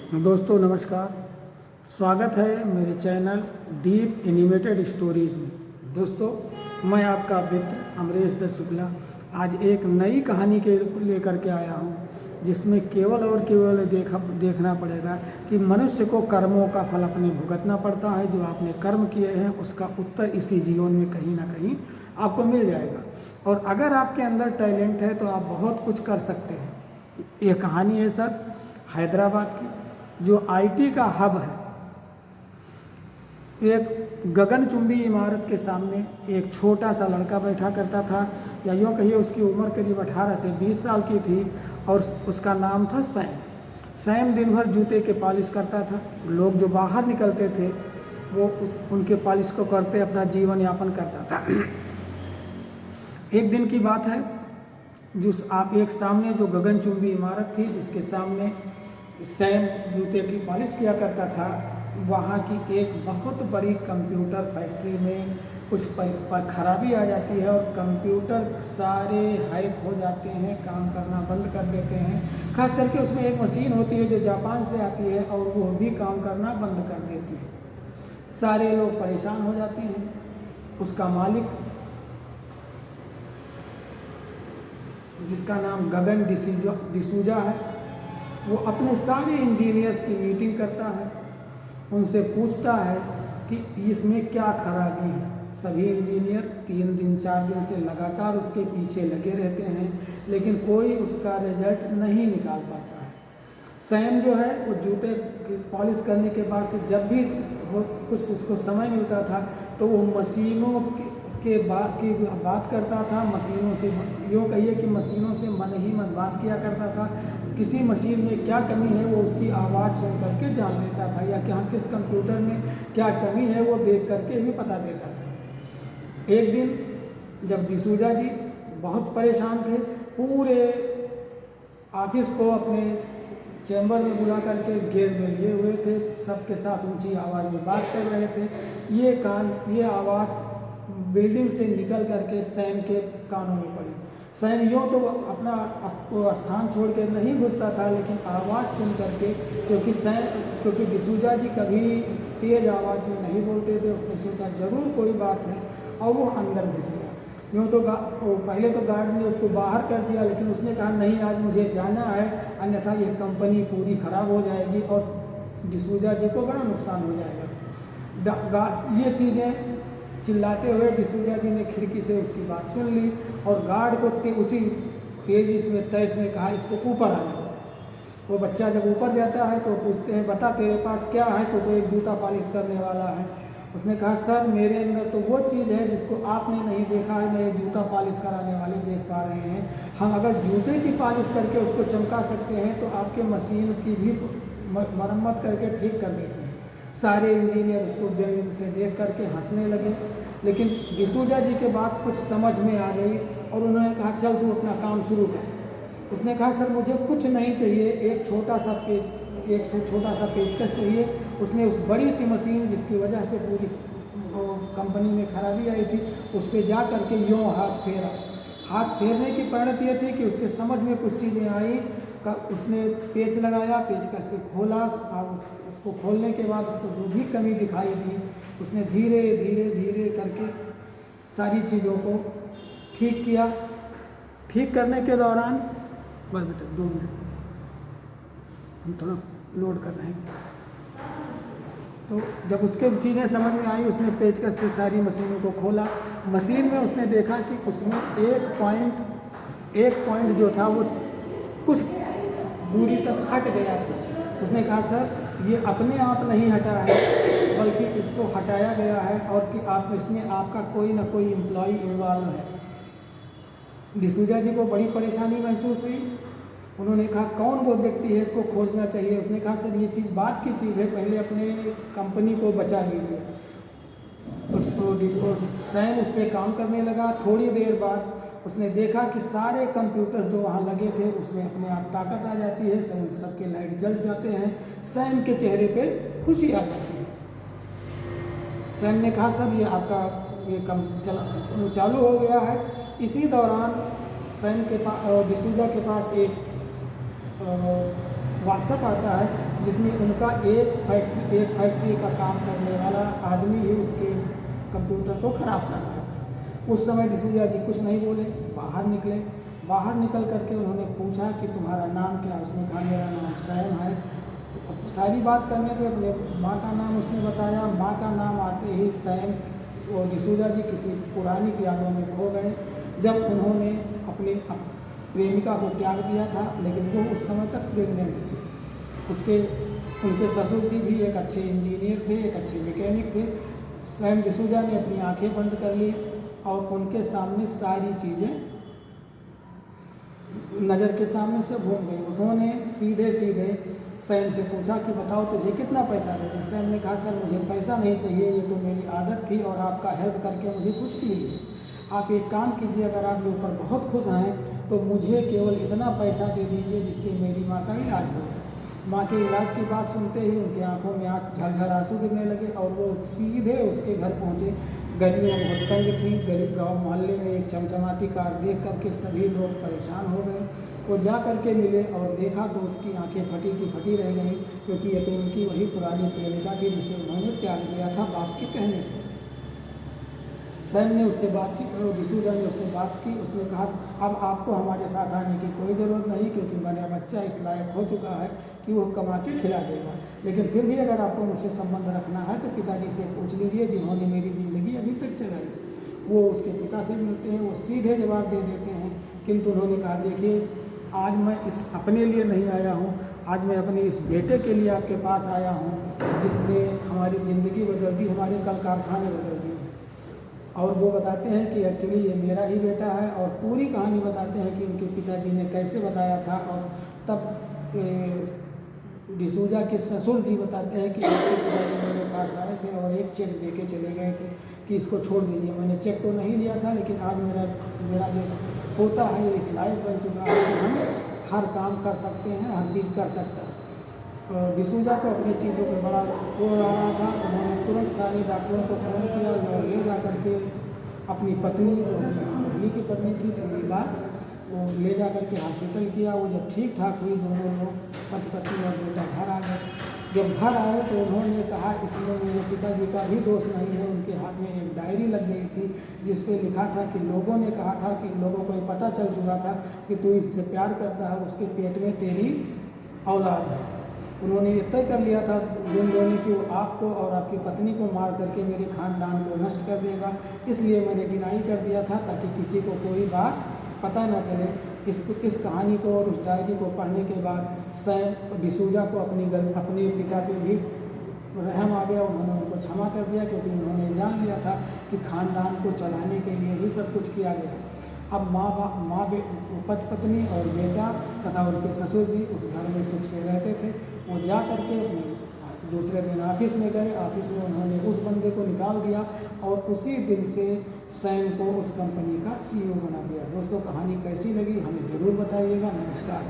दोस्तों नमस्कार। स्वागत है मेरे चैनल डीप एनिमेटेड स्टोरीज़ में। दोस्तों मैं आपका मित्र अमरेश दत्त शुक्ला आज एक नई कहानी के लेकर के आया हूँ, जिसमें केवल और केवल देखना पड़ेगा कि मनुष्य को कर्मों का फल अपने भुगतना पड़ता है। जो आपने कर्म किए हैं उसका उत्तर इसी जीवन में कहीं ना कहीं आपको मिल जाएगा, और अगर आपके अंदर टैलेंट है तो आप बहुत कुछ कर सकते हैं। यह कहानी है सर हैदराबाद की, जो आईटी का हब है। एक गगनचुंबी इमारत के सामने एक छोटा सा लड़का बैठा करता था, या यूँ कहिए उसकी उम्र करीब 18 से 20 साल की थी, और उसका नाम था सैम। सैम दिन भर जूते के पॉलिश करता था। लोग जो बाहर निकलते थे वो उनके पॉलिश को करते अपना जीवन यापन करता था। एक दिन की बात है, एक सामने जो गगनचुंबी इमारत थी जिसके सामने सैम जूते की पॉलिश किया करता था, वहाँ की एक बहुत बड़ी कंप्यूटर फैक्ट्री में कुछ पर खराबी आ जाती है और कंप्यूटर सारे हैक हो जाते हैं, काम करना बंद कर देते हैं। खास करके उसमें एक मशीन होती है जो जापान से आती है और वो भी काम करना बंद कर देती है। सारे लोग परेशान हो जाते हैं। उसका मालिक, जिसका नाम गगन डिसूजा है, वो अपने सारे इंजीनियर्स की मीटिंग करता है। उनसे पूछता है कि इसमें क्या खराबी है। सभी इंजीनियर 3 दिन 4 दिन से लगातार उसके पीछे लगे रहते हैं, लेकिन कोई उसका रिजल्ट नहीं निकाल पाता है। सैम जो है वो जूते पॉलिश करने के बाद से जब भी कुछ उसको समय मिलता था तो वो मशीनों की बात करता था। मशीनों से, यूँ कहिए कि मशीनों से मन ही मन बात किया करता था। किसी मशीन में क्या कमी है वो उसकी आवाज़ सुन करके जान लेता था, या कि हाँ किस कंप्यूटर में क्या कमी है वो देख करके भी पता देता था। एक दिन जब डिसूजा जी बहुत परेशान थे, पूरे ऑफिस को अपने चैम्बर में बुला करके घेर में लिए हुए थे, सबके साथ ऊंची आवाज़ में बात कर रहे थे। ये आवाज़ बिल्डिंग से निकल करके सैम के कानों में पड़ी। सैम यूँ तो अपना स्थान छोड़ के नहीं घुसता था, लेकिन आवाज़ सुन करके, क्योंकि डिसूजा जी कभी तेज़ आवाज़ में नहीं बोलते थे, उसने सोचा ज़रूर कोई बात है और वो अंदर घुस गया। यूँ तो पहले तो गार्ड ने उसको बाहर कर दिया, लेकिन उसने कहा नहीं, आज मुझे जाना है, अन्यथा यह कंपनी पूरी ख़राब हो जाएगी और डिसूजा जी को बड़ा नुकसान हो जाएगा। ये चीज़ें चिल्लाते हुए डिसूजा जी ने खिड़की से उसकी बात सुन ली और गार्ड को उसी तेजी में तैस में कहा इसको ऊपर आने दो। वो बच्चा जब ऊपर जाता है तो पूछते हैं बता तेरे पास क्या है, तो एक जूता पॉलिश करने वाला है। उसने कहा सर मेरे अंदर तो वो चीज़ है जिसको आपने नहीं देखा है, न ये जूता पॉलिश कराने वाले देख पा रहे हैं। हम अगर जूते की पॉलिश करके उसको चमका सकते हैं तो आपके मशीन की भी मरम्मत करके ठीक कर देते हैं। सारे इंजीनियर उसको व्यंग से देख करके हंसने लगे, लेकिन डिसूजा जी के बात कुछ समझ में आ गई और उन्होंने कहा चल तू अपना काम शुरू कर। उसने कहा सर मुझे कुछ नहीं चाहिए, एक छोटा सा पेचकस चाहिए। उसने उस बड़ी सी मशीन जिसकी वजह से पूरी कंपनी में खराबी आई थी उस पर जा करके यूँ हाथ फेरा। हाथ फेरने की परिणति ये थी कि उसके समझ में कुछ चीज़ें आई। उसने पेच लगाया, पेचकस से खोला, उसको खोलने के बाद उसको जो भी कमी दिखाई दी उसने धीरे धीरे करके सारी चीज़ों को ठीक किया। ठीक करने के दौरान, बस बेटा 2 मिनट हम थोड़ा लोड कर रहे हैं। तो जब उसके चीज़ें समझ में आई उसने पेचकस से सारी मशीनों को खोला। मशीन में उसने देखा कि उसमें एक पॉइंट जो था वो कुछ दूरी तक हट गया था। उसने कहा सर ये अपने आप नहीं हटा है, बल्कि इसको हटाया गया है और कि इसमें आपका कोई ना कोई एम्प्लॉय इन्वॉल्व है। डिसूजा जी को बड़ी परेशानी महसूस हुई। उन्होंने कहा कौन वो व्यक्ति है, इसको खोजना चाहिए। उसने कहा सर ये चीज़ बात की चीज़ है, पहले अपने कंपनी को बचा लीजिए। तो सैम उस पर काम करने लगा। थोड़ी देर बाद उसने देखा कि सारे कंप्यूटर्स जो वहाँ लगे थे उसमें अपने आप ताकत आ जाती है, सबके लाइट जल जाते हैं। सैम के चेहरे पे खुशी आ जाती है। सैम ने कहा सर ये आपका ये काम चालू हो गया है। इसी दौरान सैम के पास, डिसूजा के पास एक व्हाट्सएप आता है जिसमें उनका एक फैक्ट्री का काम करने वाला आदमी ही उसके कंप्यूटर को ख़राब कर रहा था। उस समय डिसूजा जी कुछ नहीं बोले, बाहर निकले। बाहर निकल करके उन्होंने पूछा कि तुम्हारा नाम क्या है? उसने कहा मेरा नाम सैम है। अब सारी बात करने पे अपने माँ का नाम उसने बताया। माँ का नाम आते ही सैम और डिसूजा जी किसी पुरानी यादों में खो गए। जब उन्होंने अपनी प्रेमिका को त्याग दिया था, लेकिन वो उस समय तक प्रेग्नेंट थी। उनके ससुर जी भी एक अच्छे इंजीनियर थे, एक अच्छे मैकेनिक थे। सैम डिसूजा ने अपनी आंखें बंद कर ली और उनके सामने सारी चीज़ें नज़र के सामने से घूम गई। उन्होंने सीधे सैम से पूछा कि बताओ तुझे कितना पैसा दे दें? सैम ने कहा सर मुझे पैसा नहीं चाहिए, ये तो मेरी आदत थी और आपका हेल्प करके मुझे खुशी मिली है। आप एक काम कीजिए, अगर आप मेरे ऊपर बहुत खुश हैं तो मुझे केवल इतना पैसा दे दीजिए जिससे मेरी माँ का इलाज हो जाए। माँ के इलाज की बात सुनते ही उनकी आंखों में झरझर आंसू गिरने लगे और वो सीधे उसके घर पहुँचे। गलियाँ बहुत तंग थी। गली गाँव मोहल्ले में एक चमचमाती कार देख करके सभी लोग परेशान हो गए। वो जा करके मिले और देखा तो उसकी आंखें फटी की फटी रह गईं, क्योंकि ये तो उनकी वही पुरानी प्रेमिका थी जिसे उन्होंने त्याग दिया था बाप के कहने से। सैम ने उससे बातचीत और डिसूजा ने उससे बात की। उसने कहा अब आपको हमारे साथ आने की कोई ज़रूरत नहीं, क्योंकि मेरा बच्चा इस लायक हो चुका है कि वो कमा के खिला देगा। लेकिन फिर भी अगर आपको मुझसे संबंध रखना है तो पिताजी से पूछ लीजिए जिन्होंने मेरी ज़िंदगी अभी तक चलाई। वो उसके पिता से मिलते हैं, वो सीधे जवाब दे देते हैं। किंतु उन्होंने कहा देखिए आज मैं इस अपने लिए नहीं आया हूँ, आज मैं अपने इस बेटे के लिए आपके पास आया हूँ जिसने हमारी ज़िंदगी बदल दी, हमारे कल कारखाने बदल दिए। और वो बताते हैं कि एक्चुअली ये मेरा ही बेटा है और पूरी कहानी बताते हैं कि उनके पिताजी ने कैसे बताया था। और तब डिसूजा के ससुर जी बताते हैं कि उनके पिताजी मेरे पास आए थे और एक चेक दे के चले गए थे कि इसको छोड़ दीजिए। मैंने चेक तो नहीं लिया था, लेकिन आज मेरा जो पोता है ये इस लायक बन चुका है कि हम हर काम कर सकते हैं, हर चीज़ कर सकता है। डिसूजा को अपनी चीज़ों पे बड़ा वो आ रहा था। उन्होंने तुरंत सारे डॉक्टरों को फ़ोन किया और ले जा करके अपनी पत्नी, जो पहली की पत्नी थी, पूरी बात वो ले जा करके हॉस्पिटल किया। वो जब ठीक ठाक हुई, दोनों लोग पति पत्नी और बेटा घर आ गए। जब घर आए तो उन्होंने कहा इसमें मेरे पिताजी का भी दोष नहीं है। उनके हाथ में एक डायरी लग गई थी जिस पे लिखा था कि लोगों ने कहा था कि लोगों को ये पता चल चुका था कि तू इससे प्यार करता है, उसके पेट में तेरी औलाद है। उन्होंने ये तय कर लिया था उन दोनों कि वो आपको और आपकी पत्नी को मार करके मेरे खानदान को नष्ट कर देगा। इसलिए मैंने डिनाई कर दिया था ताकि किसी को कोई बात पता ना चले। इस कहानी को और उस डायरी को पढ़ने के बाद सैम डिसूजा को अपने पिता पे भी रहम आ गया। उन्होंने उनको क्षमा कर दिया, क्योंकि उन्होंने जान लिया था कि खानदान को चलाने के लिए ही सब कुछ किया गया। अब पति पत्नी और बेटा तथा उनके ससुर जी उस घर में सुख से रहते थे। वो जा करके अपने दूसरे दिन ऑफिस में गए। ऑफिस में उन्होंने उस बंदे को निकाल दिया और उसी दिन से सैम को उस कंपनी का CEO बना दिया। दोस्तों कहानी कैसी लगी हमें ज़रूर बताइएगा। नमस्कार।